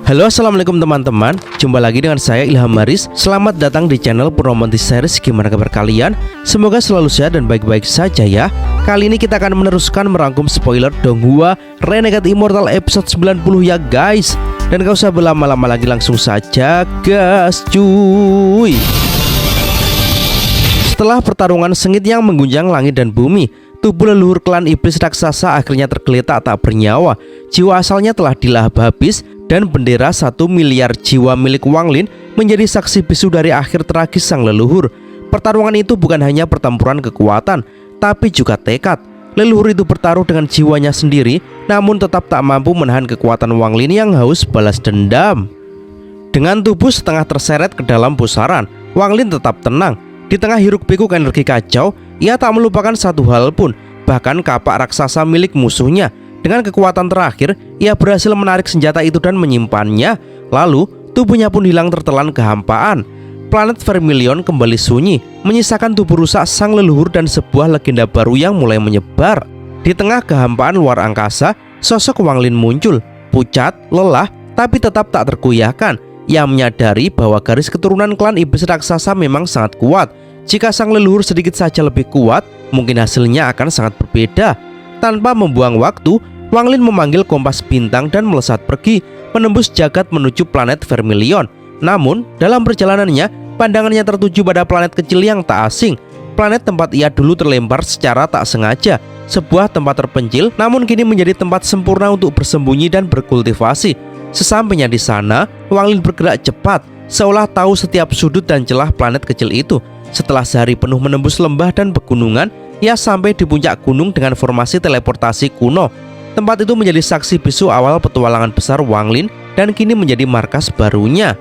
Halo, assalamualaikum teman-teman. Jumpa lagi dengan saya Ilham Maris. Selamat datang di channel Purwomantis Series. Gimana kabar kalian? Semoga selalu sehat dan baik-baik saja ya. Kali ini kita akan meneruskan merangkum spoiler Donghua Renegade Immortal episode 90 ya guys. Dan gak usah berlama-lama lagi, langsung saja gas cuy. Setelah pertarungan sengit yang mengguncang langit dan bumi, tubuh leluhur klan iblis raksasa akhirnya tergeletak tak bernyawa. Jiwa asalnya telah dilahap habis, dan bendera 1 miliar jiwa milik Wang Lin menjadi saksi bisu dari akhir tragis sang leluhur. Pertarungan itu bukan hanya pertempuran kekuatan, tapi juga tekad. Leluhur itu bertaruh dengan jiwanya sendiri, namun tetap tak mampu menahan kekuatan Wang Lin yang haus balas dendam. Dengan tubuh setengah terseret ke dalam pusaran, Wang Lin tetap tenang. Di tengah hiruk-pikuk energi kacau, ia tak melupakan satu hal pun, bahkan kapak raksasa milik musuhnya. Dengan kekuatan terakhir, ia berhasil menarik senjata itu dan menyimpannya. Lalu, tubuhnya pun hilang tertelan kehampaan. Planet Vermilion kembali sunyi, menyisakan tubuh rusak sang leluhur dan sebuah legenda baru yang mulai menyebar. Di tengah kehampaan luar angkasa, sosok Wang Lin muncul, pucat, lelah, tapi tetap tak tergoyahkan. Ia menyadari bahwa garis keturunan klan iblis raksasa memang sangat kuat. Jika sang leluhur sedikit saja lebih kuat, mungkin hasilnya akan sangat berbeda. Tanpa membuang waktu, Wang Lin memanggil kompas bintang dan melesat pergi, menembus jagat menuju planet Vermilion. Namun, dalam perjalanannya, pandangannya tertuju pada planet kecil yang tak asing. Planet tempat ia dulu terlempar secara tak sengaja. Sebuah tempat terpencil, namun kini menjadi tempat sempurna untuk bersembunyi dan berkultivasi. Sesampainya di sana, Wang Lin bergerak cepat, seolah tahu setiap sudut dan celah planet kecil itu. Setelah sehari penuh menembus lembah dan pegunungan, ia sampai di puncak gunung dengan formasi teleportasi kuno. Tempat itu menjadi saksi bisu awal petualangan besar Wang Lin dan kini menjadi markas barunya.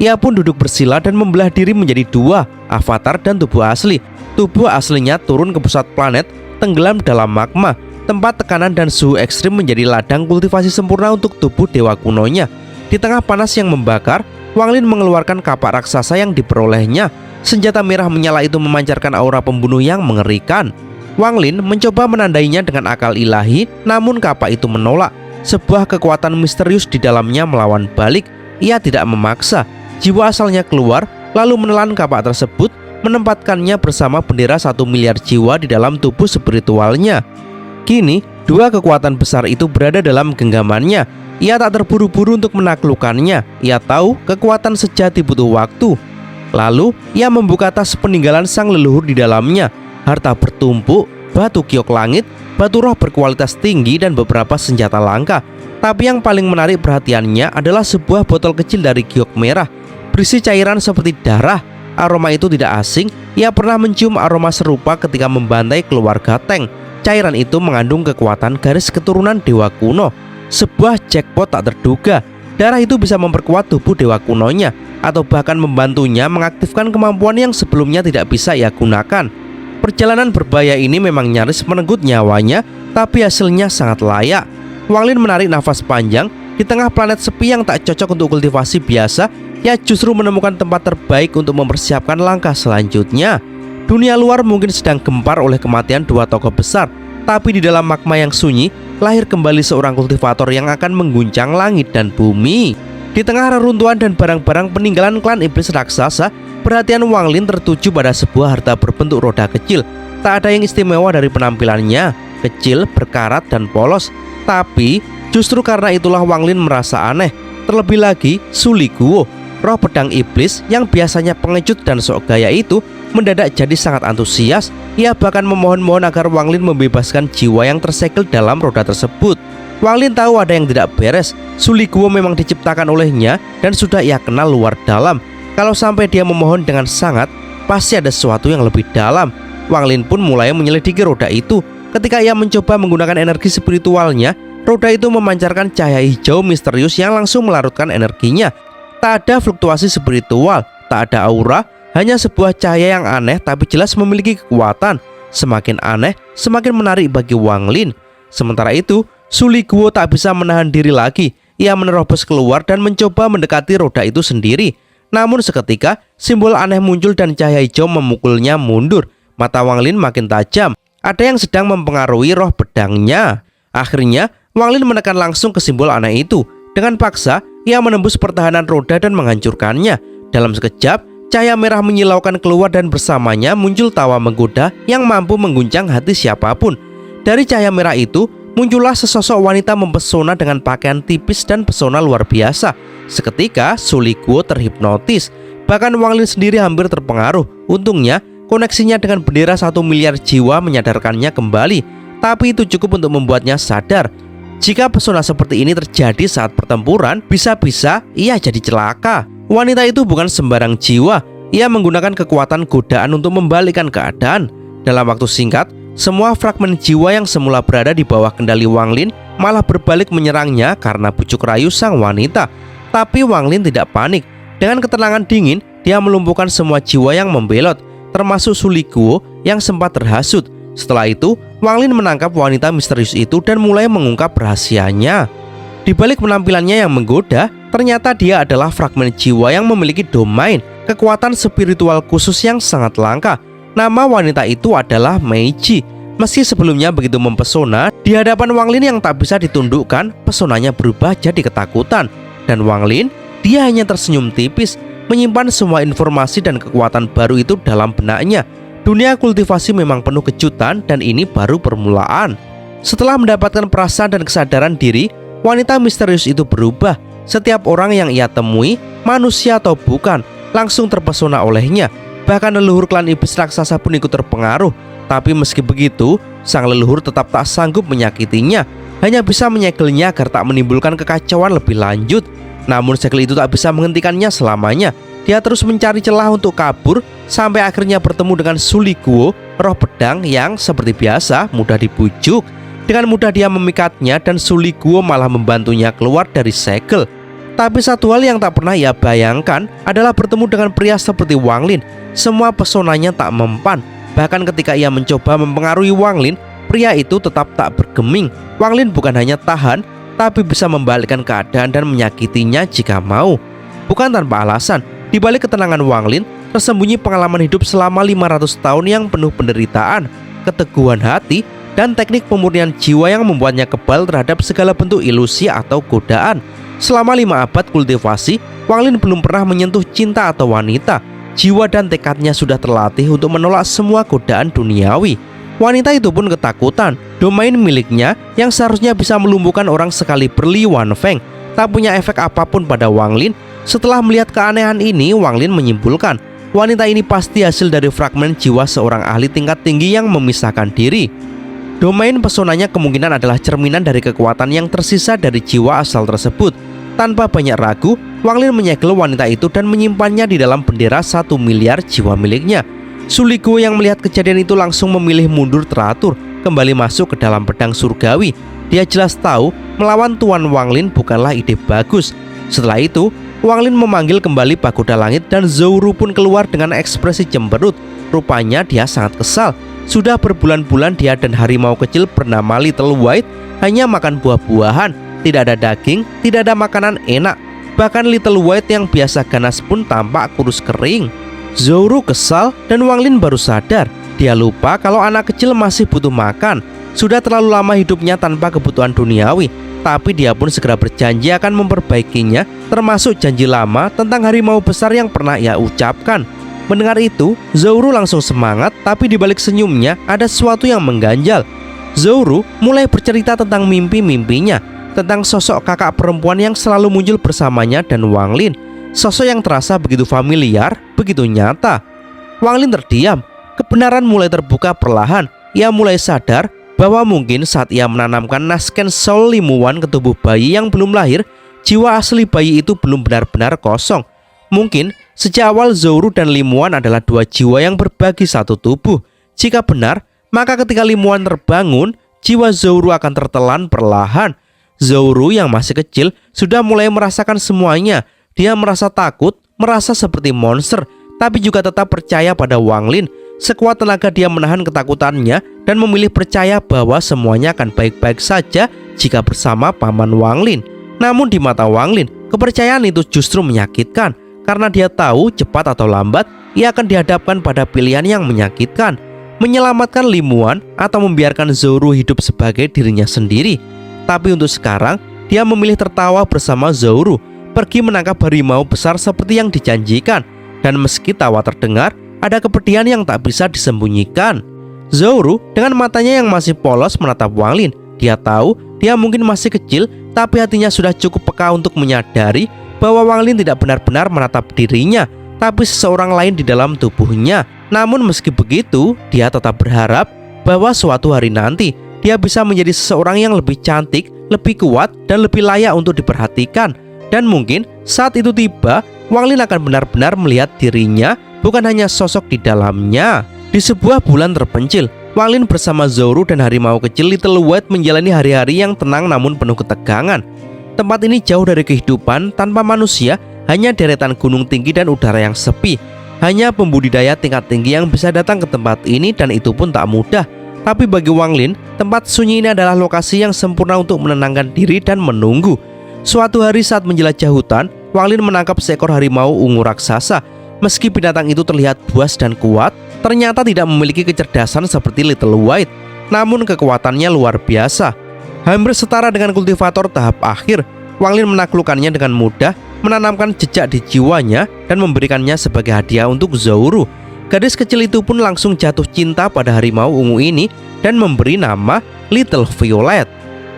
Ia pun duduk bersila dan membelah diri menjadi dua, avatar dan tubuh asli. Tubuh aslinya turun ke pusat planet, tenggelam dalam magma. Tempat tekanan dan suhu ekstrim menjadi ladang kultivasi sempurna untuk tubuh dewa kunonya. Di tengah panas yang membakar, Wang Lin mengeluarkan kapak raksasa yang diperolehnya. Senjata merah menyala itu memancarkan aura pembunuh yang mengerikan. Wang Lin mencoba menandainya dengan akal ilahi, namun kapak itu menolak. Sebuah kekuatan misterius di dalamnya melawan balik. Ia tidak memaksa. Jiwa asalnya keluar, lalu menelan kapak tersebut, menempatkannya bersama bendera 1 miliar jiwa di dalam tubuh spiritualnya. Kini, dua kekuatan besar itu berada dalam genggamannya. Ia tak terburu-buru untuk menaklukkannya. Ia tahu kekuatan sejati butuh waktu. Lalu, ia membuka tas peninggalan sang leluhur di dalamnya. Harta bertumpuk, batu giok langit, batu roh berkualitas tinggi, dan beberapa senjata langka. Tapi yang paling menarik perhatiannya adalah sebuah botol kecil dari giok merah, berisi cairan seperti darah. Aroma itu tidak asing. Ia pernah mencium aroma serupa ketika membantai keluarga Teng. Cairan itu mengandung kekuatan garis keturunan dewa kuno. Sebuah jackpot tak terduga. Darah itu bisa memperkuat tubuh dewa kunonya, atau bahkan membantunya mengaktifkan kemampuan yang sebelumnya tidak bisa ia gunakan. Perjalanan berbahaya ini memang nyaris merenggut nyawanya, tapi hasilnya sangat layak. Wang Lin menarik nafas panjang. Di tengah planet sepi yang tak cocok untuk kultivasi biasa, ia justru menemukan tempat terbaik untuk mempersiapkan langkah selanjutnya. Dunia luar mungkin sedang gempar oleh kematian dua tokoh besar, tapi di dalam magma yang sunyi, lahir kembali seorang kultivator yang akan mengguncang langit dan bumi. Di tengah reruntuhan dan barang-barang peninggalan klan iblis raksasa, perhatian Wang Lin tertuju pada sebuah harta berbentuk roda kecil. Tak ada yang istimewa dari penampilannya, kecil, berkarat, dan polos. Tapi, justru karena itulah Wang Lin merasa aneh. Terlebih lagi, Suli Guo, roh pedang iblis yang biasanya pengecut dan sok gaya itu, mendadak jadi sangat antusias. Ia bahkan memohon-mohon agar Wang Lin membebaskan jiwa yang tersegel dalam roda tersebut. Wang Lin tahu ada yang tidak beres. Suli Guo memang diciptakan olehnya dan sudah ia kenal luar dalam. Kalau sampai dia memohon dengan sangat, pasti ada sesuatu yang lebih dalam. Wang Lin pun mulai menyelidiki roda itu. Ketika ia mencoba menggunakan energi spiritualnya, roda itu memancarkan cahaya hijau misterius yang langsung melarutkan energinya. Tak ada fluktuasi spiritual, tak ada aura, hanya sebuah cahaya yang aneh tapi jelas memiliki kekuatan. Semakin aneh, semakin menarik bagi Wang Lin. Sementara itu, Suli Guo tak bisa menahan diri lagi. Ia menerobos keluar dan mencoba mendekati roda itu sendiri. Namun seketika, simbol aneh muncul dan cahaya hijau memukulnya mundur. Mata Wang Lin makin tajam. Ada yang sedang mempengaruhi roh pedangnya. Akhirnya, Wang Lin menekan langsung ke simbol aneh itu. Dengan paksa, ia menembus pertahanan roda dan menghancurkannya. Dalam sekejap, cahaya merah menyilaukan keluar dan bersamanya muncul tawa menggoda yang mampu mengguncang hati siapapun. Dari cahaya merah itu, muncullah sesosok wanita mempesona dengan pakaian tipis dan pesona luar biasa. Seketika, Suliguo terhipnotis. Bahkan Wang Lin sendiri hampir terpengaruh. Untungnya, koneksinya dengan bendera 1 miliar jiwa menyadarkannya kembali. Tapi itu cukup untuk membuatnya sadar. Jika pesona seperti ini terjadi saat pertempuran, bisa-bisa ia jadi celaka. Wanita itu bukan sembarang jiwa. Ia menggunakan kekuatan godaan untuk membalikkan keadaan. Dalam waktu singkat, semua fragmen jiwa yang semula berada di bawah kendali Wang Lin malah berbalik menyerangnya karena bujuk rayu sang wanita. Tapi Wang Lin tidak panik. Dengan ketenangan dingin, dia melumpuhkan semua jiwa yang membelot, termasuk Suliguo yang sempat terhasut. Setelah itu, Wang Lin menangkap wanita misterius itu dan mulai mengungkap rahasianya. Di balik penampilannya yang menggoda, ternyata dia adalah fragmen jiwa yang memiliki domain, kekuatan spiritual khusus yang sangat langka. Nama wanita itu adalah Meiji. Meski sebelumnya begitu mempesona, di hadapan Wang Lin yang tak bisa ditundukkan, pesonanya berubah jadi ketakutan. Dan Wang Lin, dia hanya tersenyum tipis, menyimpan semua informasi dan kekuatan baru itu dalam benaknya. Dunia kultivasi memang penuh kejutan dan ini baru permulaan. Setelah mendapatkan perasaan dan kesadaran diri, wanita misterius itu berubah. Setiap orang yang ia temui, manusia atau bukan, langsung terpesona olehnya. Bahkan leluhur klan iblis raksasa pun ikut terpengaruh. Tapi meski begitu, sang leluhur tetap tak sanggup menyakitinya, hanya bisa menyegelnya agar tak menimbulkan kekacauan lebih lanjut. Namun segel itu tak bisa menghentikannya selamanya. Dia terus mencari celah untuk kabur sampai akhirnya bertemu dengan Suliguo, roh pedang yang seperti biasa mudah dibujuk. Dengan mudah dia memikatnya dan Suliguo malah membantunya keluar dari segel. Tapi satu hal yang tak pernah ia bayangkan adalah bertemu dengan pria seperti Wang Lin. Semua pesonanya tak mempan. Bahkan ketika ia mencoba mempengaruhi Wang Lin, pria itu tetap tak bergeming. Wang Lin bukan hanya tahan, tapi bisa membalikkan keadaan dan menyakitinya jika mau. Bukan tanpa alasan, di balik ketenangan Wang Lin tersembunyi pengalaman hidup selama 500 tahun yang penuh penderitaan, keteguhan hati, dan teknik pemurnian jiwa yang membuatnya kebal terhadap segala bentuk ilusi atau godaan. Selama 5 abad kultivasi, Wang Lin belum pernah menyentuh cinta atau wanita. Jiwa dan tekadnya sudah terlatih untuk menolak semua godaan duniawi. Wanita itu pun ketakutan. Domain miliknya yang seharusnya bisa melumpuhkan orang sekali Li Wanfeng tak punya efek apapun pada Wang Lin. Setelah melihat keanehan ini, Wang Lin menyimpulkan wanita ini pasti hasil dari fragmen jiwa seorang ahli tingkat tinggi yang memisahkan diri. Domain pesonanya kemungkinan adalah cerminan dari kekuatan yang tersisa dari jiwa asal tersebut. Tanpa banyak ragu, Wang Lin menyegel wanita itu dan menyimpannya di dalam bendera 1 miliar jiwa miliknya. Suliguo yang melihat kejadian itu langsung memilih mundur teratur, kembali masuk ke dalam pedang surgawi. Dia jelas tahu melawan Tuan Wang Lin bukanlah ide bagus. Setelah itu, Wang Lin memanggil kembali Pagoda Langit dan Zouru pun keluar dengan ekspresi cemberut. Rupanya dia sangat kesal. Sudah berbulan-bulan dia dan harimau kecil bernama Little White hanya makan buah-buahan. Tidak ada daging, tidak ada makanan enak. Bahkan Little White yang biasa ganas pun tampak kurus kering. Zouru kesal dan Wang Lin baru sadar. Dia lupa kalau anak kecil masih butuh makan. Sudah terlalu lama hidupnya tanpa kebutuhan duniawi. Tapi dia pun segera berjanji akan memperbaikinya, termasuk janji lama tentang harimau besar yang pernah ia ucapkan. Mendengar itu, Zouru langsung semangat, tapi di balik senyumnya ada sesuatu yang mengganjal. Zouru mulai bercerita tentang mimpi-mimpinya, tentang sosok kakak perempuan yang selalu muncul bersamanya dan Wang Lin. Sosok yang terasa begitu familiar, begitu nyata. Wang Lin terdiam. Kebenaran mulai terbuka perlahan. Ia mulai sadar bahwa mungkin saat ia menanamkan nasken Soul Limuwan ke tubuh bayi yang belum lahir, jiwa asli bayi itu belum benar-benar kosong. Mungkin sejak awal Zouru dan Limuwan adalah dua jiwa yang berbagi satu tubuh. Jika benar, maka ketika Limuwan terbangun, jiwa Zouru akan tertelan perlahan. Zouru yang masih kecil sudah mulai merasakan semuanya. Dia merasa takut, merasa seperti monster, tapi juga tetap percaya pada Wang Lin. Sekuat tenaga dia menahan ketakutannya dan memilih percaya bahwa semuanya akan baik-baik saja jika bersama paman Wang Lin. Namun di mata Wang Lin, kepercayaan itu justru menyakitkan, karena dia tahu cepat atau lambat ia akan dihadapkan pada pilihan yang menyakitkan, menyelamatkan Limuwan atau membiarkan Zouru hidup sebagai dirinya sendiri. Tapi untuk sekarang, dia memilih tertawa bersama Zouru. pergi menangkap harimau besar seperti yang dijanjikan. Dan meski tawa terdengar, ada kepedihan yang tak bisa disembunyikan. Zhou dengan matanya yang masih polos menatap Wang Lin. Dia tahu dia mungkin masih kecil, tapi hatinya sudah cukup peka untuk menyadari bahwa Wang Lin tidak benar-benar menatap dirinya, tapi seseorang lain di dalam tubuhnya. Namun meski begitu, dia tetap berharap bahwa suatu hari nanti dia bisa menjadi seseorang yang lebih cantik, lebih kuat, dan lebih layak untuk diperhatikan. Dan mungkin saat itu tiba, Wang Lin akan benar-benar melihat dirinya, bukan hanya sosok di dalamnya. Di sebuah bulan terpencil, Wang Lin bersama Zhou dan harimau kecil Little White menjalani hari-hari yang tenang namun penuh ketegangan. Tempat ini jauh dari kehidupan tanpa manusia, hanya deretan gunung tinggi dan udara yang sepi. Hanya pembudidaya tingkat tinggi yang bisa datang ke tempat ini, dan itu pun tak mudah. Tapi bagi Wang Lin, tempat sunyi ini adalah lokasi yang sempurna untuk menenangkan diri dan menunggu. Suatu hari saat menjelajah hutan, Wang Lin menangkap seekor harimau ungu raksasa. Meski binatang itu terlihat buas dan kuat, ternyata tidak memiliki kecerdasan seperti Little White. Namun kekuatannya luar biasa. Hampir setara dengan kultivator tahap akhir, Wang Lin menaklukkannya dengan mudah, menanamkan jejak di jiwanya dan memberikannya sebagai hadiah untuk Zhou. Gadis kecil itu pun langsung jatuh cinta pada harimau ungu ini dan memberi nama Little Violet.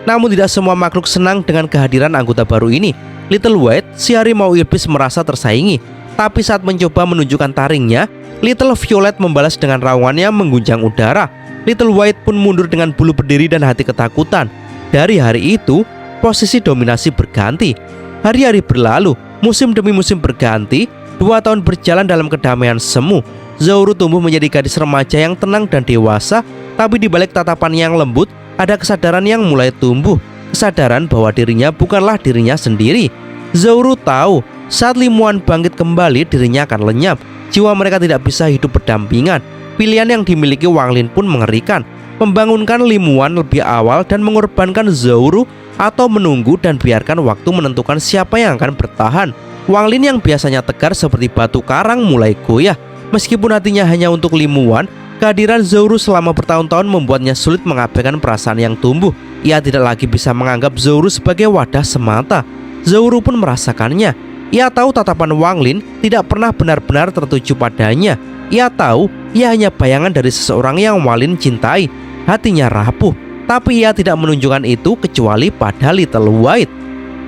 Namun tidak semua makhluk senang dengan kehadiran anggota baru ini. Little White, si harimau iblis, merasa tersaingi. Tapi saat mencoba menunjukkan taringnya, Little Violet membalas dengan raungannya mengguncang udara. Little White pun mundur dengan bulu berdiri dan hati ketakutan. Dari hari itu, posisi dominasi berganti. Hari-hari berlalu, musim demi musim berganti. 2 tahun berjalan dalam kedamaian semu. Zhou tumbuh menjadi gadis remaja yang tenang dan dewasa. Tapi di balik tatapan yang lembut, ada kesadaran yang mulai tumbuh. Kesadaran bahwa dirinya bukanlah dirinya sendiri. Zhou tahu saat Limuan bangkit kembali, dirinya akan lenyap. Jiwa mereka tidak bisa hidup berdampingan. Pilihan yang dimiliki Wang Lin pun mengerikan. Membangunkan Limuan lebih awal dan mengorbankan Zhou, atau menunggu dan biarkan waktu menentukan siapa yang akan bertahan. Wang Lin yang biasanya tegar seperti batu karang mulai goyah. Meskipun hatinya hanya untuk Limuan, kehadiran Zhou selama bertahun-tahun membuatnya sulit mengabaikan perasaan yang tumbuh. Ia tidak lagi bisa menganggap Zhou sebagai wadah semata. Zhou pun merasakannya. Ia tahu tatapan Wang Lin tidak pernah benar-benar tertuju padanya. Ia tahu ia hanya bayangan dari seseorang yang Wang Lin cintai. Hatinya rapuh, tapi ia tidak menunjukkan itu kecuali pada Little White.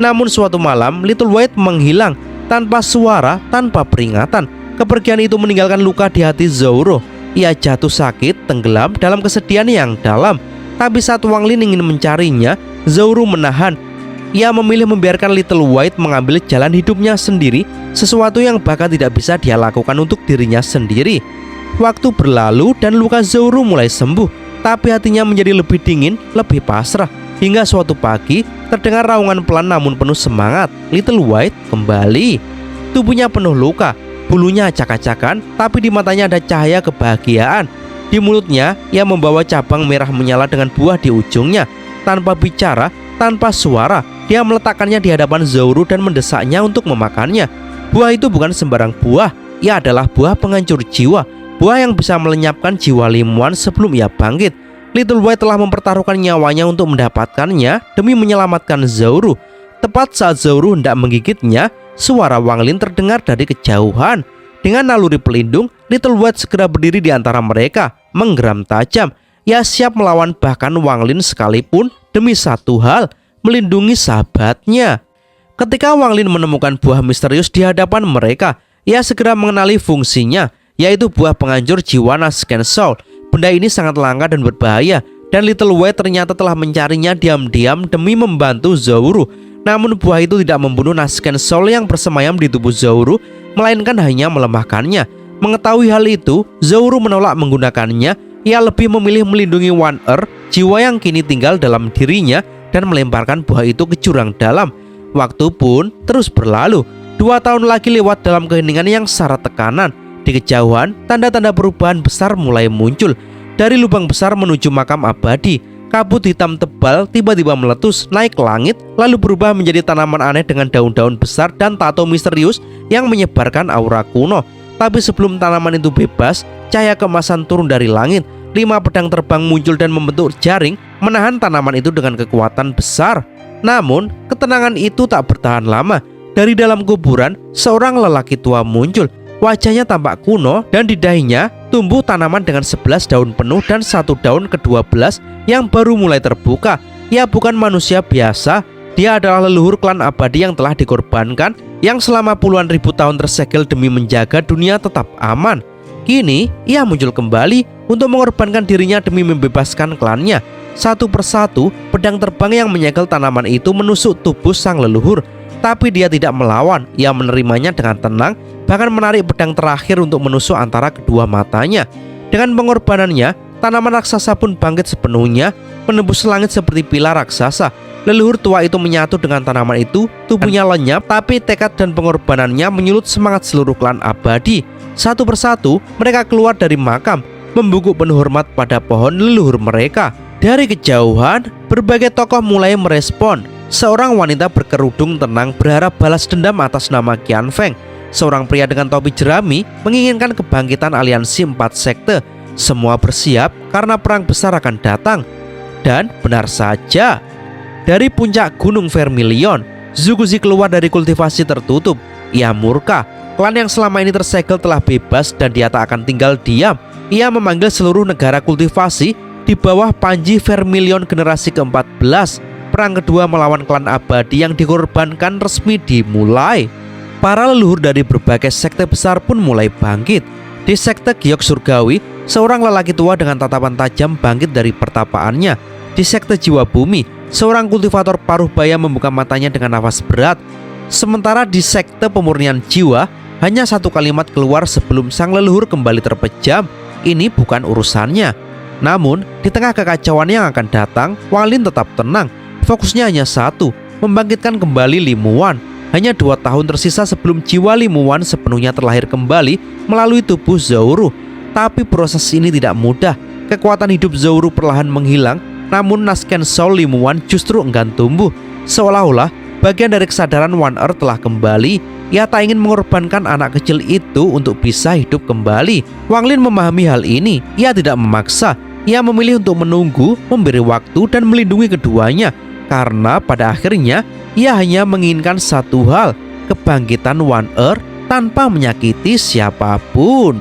Namun suatu malam, Little White menghilang tanpa suara, tanpa peringatan. Kepergian itu meninggalkan luka di hati Zhou. Ia jatuh sakit, tenggelam dalam kesedihan yang dalam. Tapi saat Wang Lin ingin mencarinya, Zhou menahan. Ia memilih membiarkan Little White mengambil jalan hidupnya sendiri, sesuatu yang bahkan tidak bisa dia lakukan untuk dirinya sendiri. Waktu berlalu dan luka Zhou mulai sembuh, tapi hatinya menjadi lebih dingin, lebih pasrah. Hingga suatu pagi, terdengar raungan pelan namun penuh semangat. Little White kembali. Tubuhnya penuh luka, bulunya acak-acakan, tapi di matanya ada cahaya kebahagiaan. Di mulutnya, ia membawa cabang merah menyala dengan buah di ujungnya. Tanpa bicara, tanpa suara, dia meletakkannya di hadapan Zhou dan mendesaknya untuk memakannya. Buah itu bukan sembarang buah. Ia adalah buah penghancur jiwa. Buah yang bisa melenyapkan jiwa Limuan sebelum ia bangkit. Little White telah mempertaruhkan nyawanya untuk mendapatkannya demi menyelamatkan Zhou. Tepat saat Zhou hendak menggigitnya, suara Wang Lin terdengar dari kejauhan. Dengan naluri pelindung, Little White segera berdiri di antara mereka, menggeram tajam. Ia siap melawan bahkan Wang Lin sekalipun demi satu hal, melindungi sahabatnya. Ketika Wang Lin menemukan buah misterius di hadapan mereka, ia segera mengenali fungsinya, yaitu buah penghancur jiwa Nasken Soul. Benda ini sangat langka dan berbahaya, dan Little White ternyata telah mencarinya diam-diam demi membantu Zhou. Namun buah itu tidak membunuh Nasken Soul yang bersemayam di tubuh Zhou, melainkan hanya melemahkannya. Mengetahui hal itu, Zhou menolak menggunakannya. Ia lebih memilih melindungi One Earth, jiwa yang kini tinggal dalam dirinya, dan melemparkan buah itu ke jurang dalam. Waktu pun terus berlalu. 2 tahun lagi lewat dalam keheningan yang syarat tekanan. Di kejauhan, tanda-tanda perubahan besar mulai muncul. Dari lubang besar menuju makam abadi, kabut hitam tebal tiba-tiba meletus naik ke langit, lalu berubah menjadi tanaman aneh dengan daun-daun besar dan tato misterius yang menyebarkan aura kuno. Tapi sebelum tanaman itu bebas, cahaya keemasan turun dari langit. 5 pedang terbang muncul dan membentuk jaring, menahan tanaman itu dengan kekuatan besar. Namun, ketenangan itu tak bertahan lama. Dari dalam kuburan, seorang lelaki tua muncul. Wajahnya tampak kuno dan di dahinya tumbuh tanaman dengan 11 daun penuh dan 1 daun ke-12 yang baru mulai terbuka. Ia bukan manusia biasa, dia adalah leluhur klan abadi yang telah dikorbankan, yang selama puluhan ribu tahun tersegel demi menjaga dunia tetap aman. Kini ia muncul kembali untuk mengorbankan dirinya demi membebaskan klannya. Satu persatu, pedang terbang yang menyegel tanaman itu menusuk tubuh sang leluhur. Tapi dia tidak melawan, ia menerimanya dengan tenang, bahkan menarik pedang terakhir untuk menusuk antara kedua matanya. Dengan pengorbanannya, tanaman raksasa pun bangkit sepenuhnya, menembus langit seperti pilar raksasa. Leluhur tua itu menyatu dengan tanaman itu, tubuhnya lenyap, tapi tekad dan pengorbanannya menyulut semangat seluruh klan abadi. Satu persatu, mereka keluar dari makam, membungkuk penuh hormat pada pohon leluhur mereka. Dari kejauhan, berbagai tokoh mulai merespon. Seorang wanita berkerudung tenang berharap balas dendam atas nama Qian Feng. Seorang pria dengan topi jerami menginginkan kebangkitan aliansi 4 sekte. Semua bersiap karena perang besar akan datang. Dan benar saja, dari puncak gunung Vermilion, Zhu Guzi keluar dari kultivasi tertutup. Ia murka, klan yang selama ini tersegel telah bebas dan dia tak akan tinggal diam. Ia memanggil seluruh negara kultivasi di bawah Panji Vermilion generasi ke-14. Perang kedua melawan klan abadi yang dikorbankan resmi dimulai. Para leluhur dari berbagai sekte besar pun mulai bangkit. Di sekte Giok Surgawi, seorang lelaki tua dengan tatapan tajam bangkit dari pertapaannya. Di sekte Jiwa Bumi, seorang kultivator paruh baya membuka matanya dengan nafas berat. Sementara di sekte Pemurnian Jiwa, hanya satu kalimat keluar sebelum sang leluhur kembali terpejam. Ini bukan urusannya. Namun, di tengah kekacauan yang akan datang, Wang Lin tetap tenang. Fokusnya hanya satu, membangkitkan kembali Limuan. Hanya 2 tahun tersisa sebelum jiwa Limuan sepenuhnya terlahir kembali melalui tubuh Zouru. Tapi proses ini tidak mudah. Kekuatan hidup Zouru perlahan menghilang, namun Nasken Soul Limuan justru enggan tumbuh. Seolah-olah bagian dari kesadaran One Earth telah kembali. Ia tak ingin mengorbankan anak kecil itu untuk bisa hidup kembali. Wang Lin memahami hal ini. Ia tidak memaksa. Ia memilih untuk menunggu, memberi waktu dan melindungi keduanya. Karena pada akhirnya ia hanya menginginkan satu hal, kebangkitan One Earth tanpa menyakiti siapapun.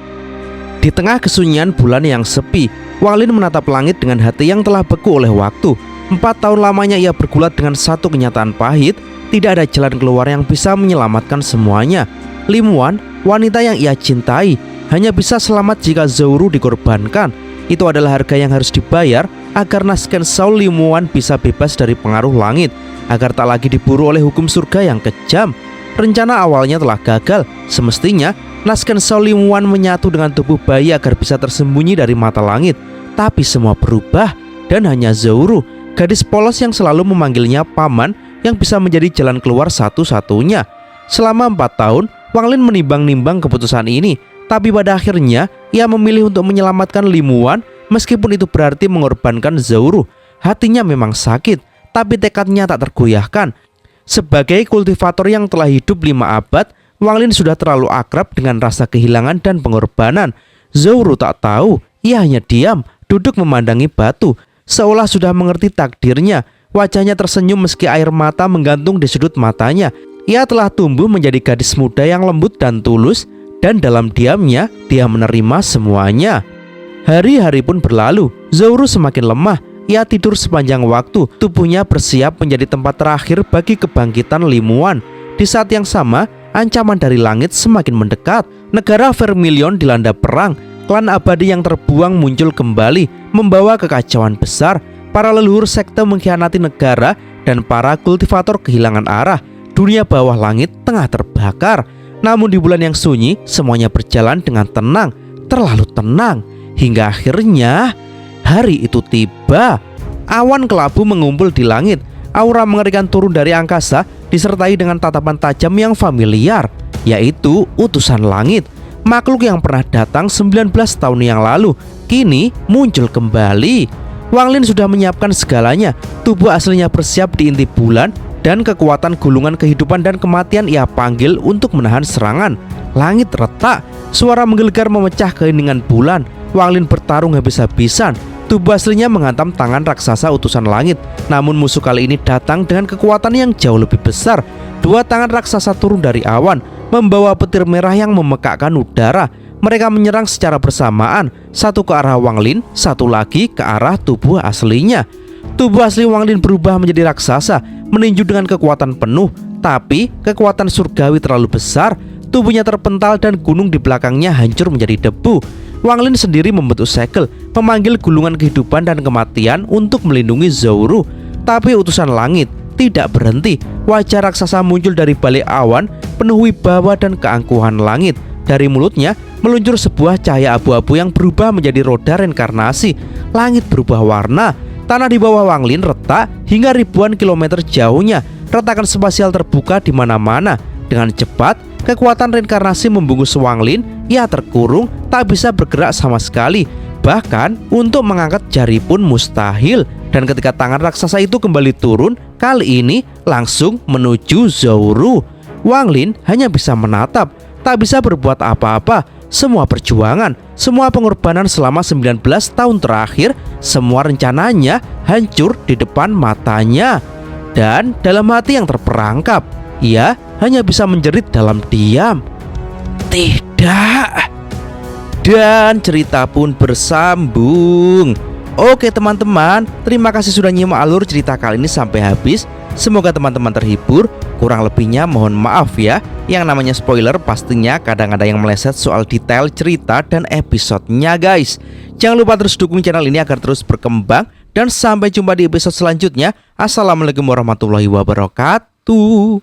Di tengah kesunyian bulan yang sepi, Wang Lin menatap langit dengan hati yang telah beku oleh waktu. 4 tahun lamanya ia bergulat dengan satu kenyataan pahit, tidak ada jalan keluar yang bisa menyelamatkan semuanya. Limuan, wanita yang ia cintai, hanya bisa selamat jika Zouru dikorbankan. Itu adalah harga yang harus dibayar agar Nasken Soul Limuan bisa bebas dari pengaruh langit, agar tak lagi diburu oleh hukum surga yang kejam. Rencana awalnya telah gagal. Semestinya Nasken Soul Limuan menyatu dengan tubuh bayi agar bisa tersembunyi dari mata langit. Tapi semua berubah dan hanya Zouru, gadis polos yang selalu memanggilnya paman, yang bisa menjadi jalan keluar satu-satunya. Selama 4 tahun, Wang Lin menimbang-nimbang keputusan ini. Tapi pada akhirnya ia memilih untuk menyelamatkan Limuan, meskipun itu berarti mengorbankan Zouru. Hatinya memang sakit, tapi tekadnya tak tergoyahkan. Sebagai kultivator yang telah hidup 5 abad, Wang Lin sudah terlalu akrab dengan rasa kehilangan dan pengorbanan. Zouru tak tahu, ia hanya diam, duduk memandangi batu, seolah sudah mengerti takdirnya. Wajahnya tersenyum meski air mata menggantung di sudut matanya. Ia telah tumbuh menjadi gadis muda yang lembut dan tulus, dan dalam diamnya dia menerima semuanya. Hari-hari pun berlalu. Zouru semakin lemah. Ia tidur sepanjang waktu. Tubuhnya bersiap menjadi tempat terakhir bagi kebangkitan Limuan. Di saat yang sama, ancaman dari langit semakin mendekat. Negara Vermilion dilanda perang. Klan abadi yang terbuang muncul kembali, membawa kekacauan besar. Para leluhur sekte mengkhianati negara dan para kultivator kehilangan arah. Dunia bawah langit tengah terbakar. Namun di bulan yang sunyi, semuanya berjalan dengan tenang, terlalu tenang. Hingga akhirnya hari itu tiba. Awan kelabu mengumpul di langit. Aura mengerikan turun dari angkasa, disertai dengan tatapan tajam yang familiar, yaitu utusan langit. Makhluk yang pernah datang 19 tahun yang lalu, kini muncul kembali. Wang Lin sudah menyiapkan segalanya. Tubuh aslinya bersiap di inti bulan, dan kekuatan gulungan kehidupan dan kematian ia panggil untuk menahan serangan. Langit retak, suara menggelegar memecah keheningan bulan. Wang Lin bertarung habis-habisan. Tubuh aslinya menghantam tangan raksasa utusan langit. Namun musuh kali ini datang dengan kekuatan yang jauh lebih besar. Dua tangan raksasa turun dari awan, membawa petir merah yang memekakkan udara. Mereka menyerang secara bersamaan, satu ke arah Wang Lin, satu lagi ke arah tubuh aslinya. Tubuh asli Wang Lin berubah menjadi raksasa, meninju dengan kekuatan penuh. Tapi kekuatan surgawi terlalu besar, tubuhnya terpental dan gunung di belakangnya hancur menjadi debu. Wang Lin sendiri membentuk segel, memanggil gulungan kehidupan dan kematian untuk melindungi Zhou Ru. Tapi utusan langit tidak berhenti. Wajah raksasa muncul dari balik awan, penuh wibawa dan keangkuhan langit. Dari mulutnya meluncur sebuah cahaya abu-abu yang berubah menjadi roda reinkarnasi. Langit berubah warna, tanah di bawah Wang Lin retak hingga ribuan kilometer jauhnya. Retakan spasial terbuka di mana-mana. Dengan cepat, kekuatan reinkarnasi membungkus Wang Lin. Ia terkurung, tak bisa bergerak sama sekali. Bahkan untuk mengangkat jari pun mustahil. Dan ketika tangan raksasa itu kembali turun, kali ini langsung menuju Zhou Ru. Wang Lin hanya bisa menatap, tak bisa berbuat apa-apa. Semua perjuangan, semua pengorbanan selama 19 tahun terakhir, semua rencananya hancur di depan matanya. Dan dalam hati yang terperangkap, ia hanya bisa menjerit dalam diam. Tidak. Dan cerita pun bersambung. Oke teman-teman, terima kasih sudah nyimak alur cerita kali ini sampai habis. Semoga teman-teman terhibur. Kurang lebihnya mohon maaf ya. Yang namanya spoiler pastinya kadang ada yang meleset soal detail cerita dan episodenya guys. Jangan lupa terus dukung channel ini agar terus berkembang. Dan sampai jumpa di episode selanjutnya. Assalamualaikum warahmatullahi wabarakatuh.